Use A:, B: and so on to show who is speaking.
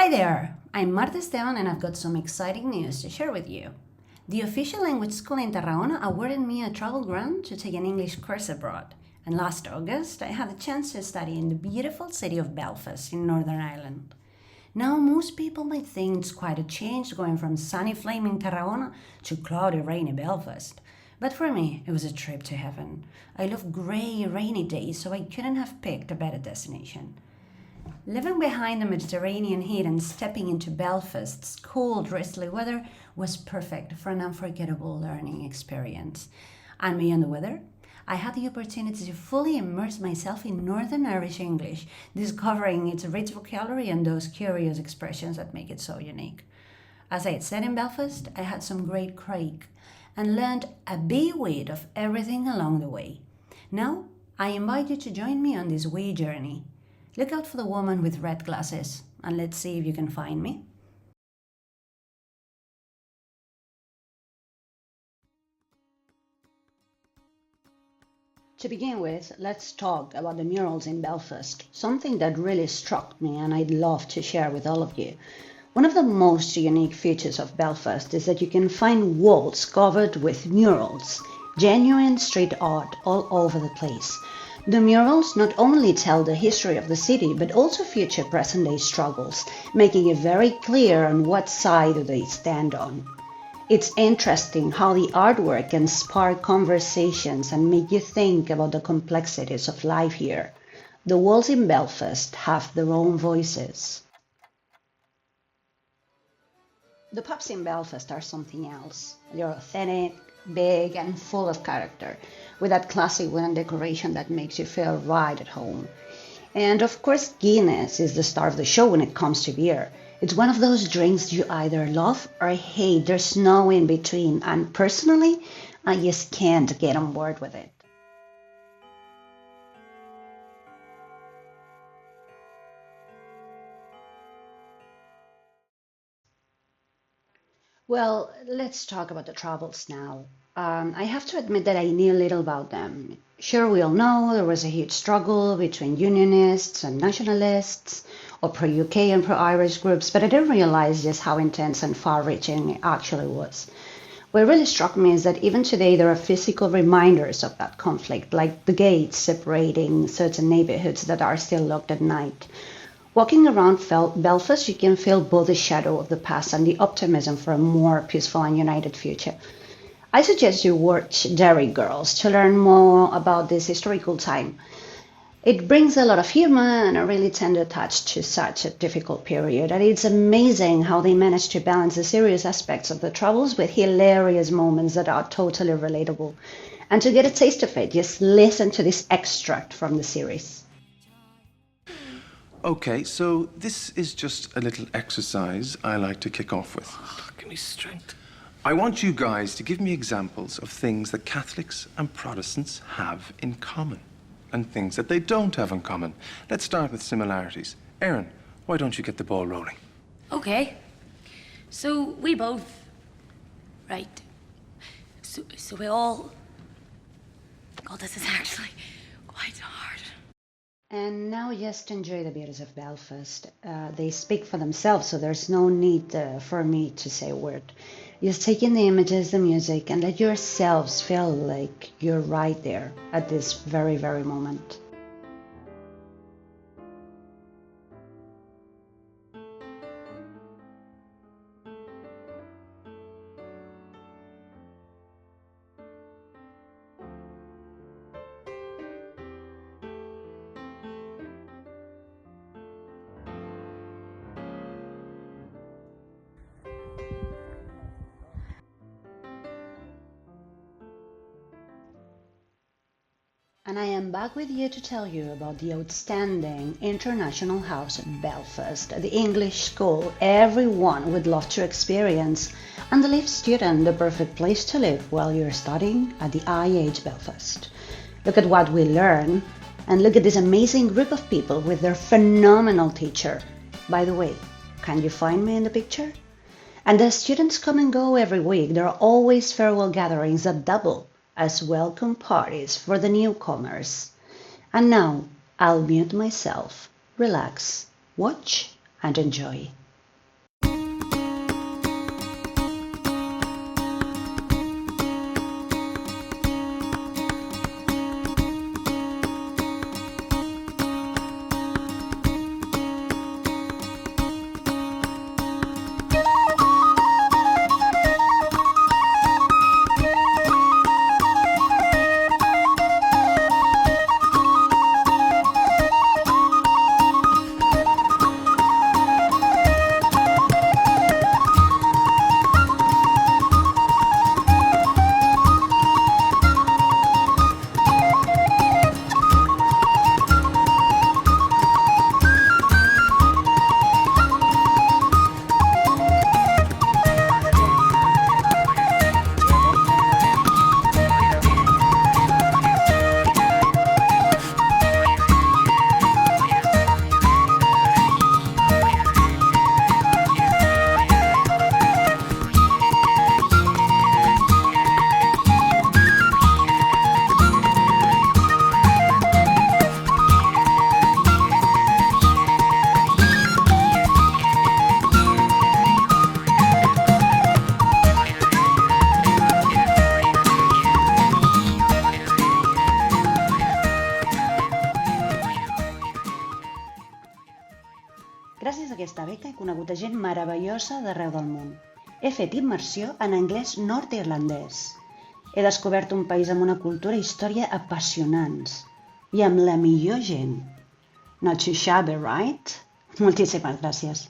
A: Hi there, I'm Marta Esteban and I've got some exciting news to share with you. The official language school in Tarragona awarded me a travel grant to take an English course abroad. And last August, I had the chance to study in the beautiful city of Belfast in Northern Ireland. Now, most people might think it's quite a change going from sunny flaming Tarragona to cloudy rainy Belfast. But for me, it was a trip to heaven. I love grey, rainy days, so I couldn't have picked a better destination. Living behind the Mediterranean heat and stepping into Belfast's cool, drizzly weather was perfect for an unforgettable learning experience. And beyond the weather, I had the opportunity to fully immerse myself in Northern Irish English, discovering its rich vocabulary and those curious expressions that make it so unique. As I had said in Belfast, I had some great crack and learned a big bit of everything along the way. Now, I invite you to join me on this wee journey. Look out for the woman with red glasses, and let's see if you can find me. To begin with, let's talk about the murals in Belfast, something that really struck me and I'd love to share with all of you. One of the most unique features of Belfast is that you can find walls covered with murals, genuine street art all over the place. The murals not only tell the history of the city, but also feature present-day struggles, making it very clear on what side they stand on. It's interesting how the artwork can spark conversations and make you think about the complexities of life here. The walls in Belfast have their own voices. The pubs in Belfast are something else. They're authentic, big, and full of character, with that classic wooden decoration that makes you feel right at home. And of course, Guinness is the star of the show when it comes to beer. It's one of those drinks you either love or hate. There's no in between, and personally, I just can't get on board with it. Well, let's talk about the Troubles now. I have to admit that I knew little about them. Sure, we all know there was a huge struggle between Unionists and Nationalists, or pro-UK and pro-Irish groups, but I didn't realize just how intense and far-reaching it actually was. What really struck me is that even today there are physical reminders of that conflict, like the gates separating certain neighborhoods that are still locked at night. Walking around Belfast, you can feel both the shadow of the past and the optimism for a more peaceful and united future. I suggest you watch Derry Girls to learn more about this historical time. It brings a lot of humor and a really tender touch to such a difficult period, and it's amazing how they manage to balance the serious aspects of the Troubles with hilarious moments that are totally relatable. And to get a taste of it, just listen to this extract from the series.
B: Okay, so this is just a little exercise I like to kick off with.
C: Give me strength.
B: I want you guys to give me examples of things that Catholics and Protestants have in common and things that they don't have in common. Let's start with similarities. Erin, why don't you get the ball rolling?
C: Okay. So we both... Right. So we all... God, this is actually quite hard.
A: And now just enjoy the beauties of Belfast. They speak for themselves, so there's no need for me to say a word. Just take in the images, the music, and let yourselves feel like you're right there at this very, very moment. And I am back with you to tell you about the outstanding International House at Belfast, the English school everyone would love to experience, and the Live Student, the perfect place to live while you're studying at the IH Belfast. Look at what we learn, and look at this amazing group of people with their phenomenal teacher. By the way, can you find me in the picture? And the students come and go every week. There are always farewell gatherings that double as welcome parties for the newcomers. And now I'll mute myself, relax, watch and enjoy.
D: aquesta beca he conegut a gent meravellosa d'arreu del món. He fet immersió en anglès nord-irlandès. He descobert un país amb una cultura i història apassionants. I amb la millor gent. Not too shabby, right? Moltíssimes gràcies.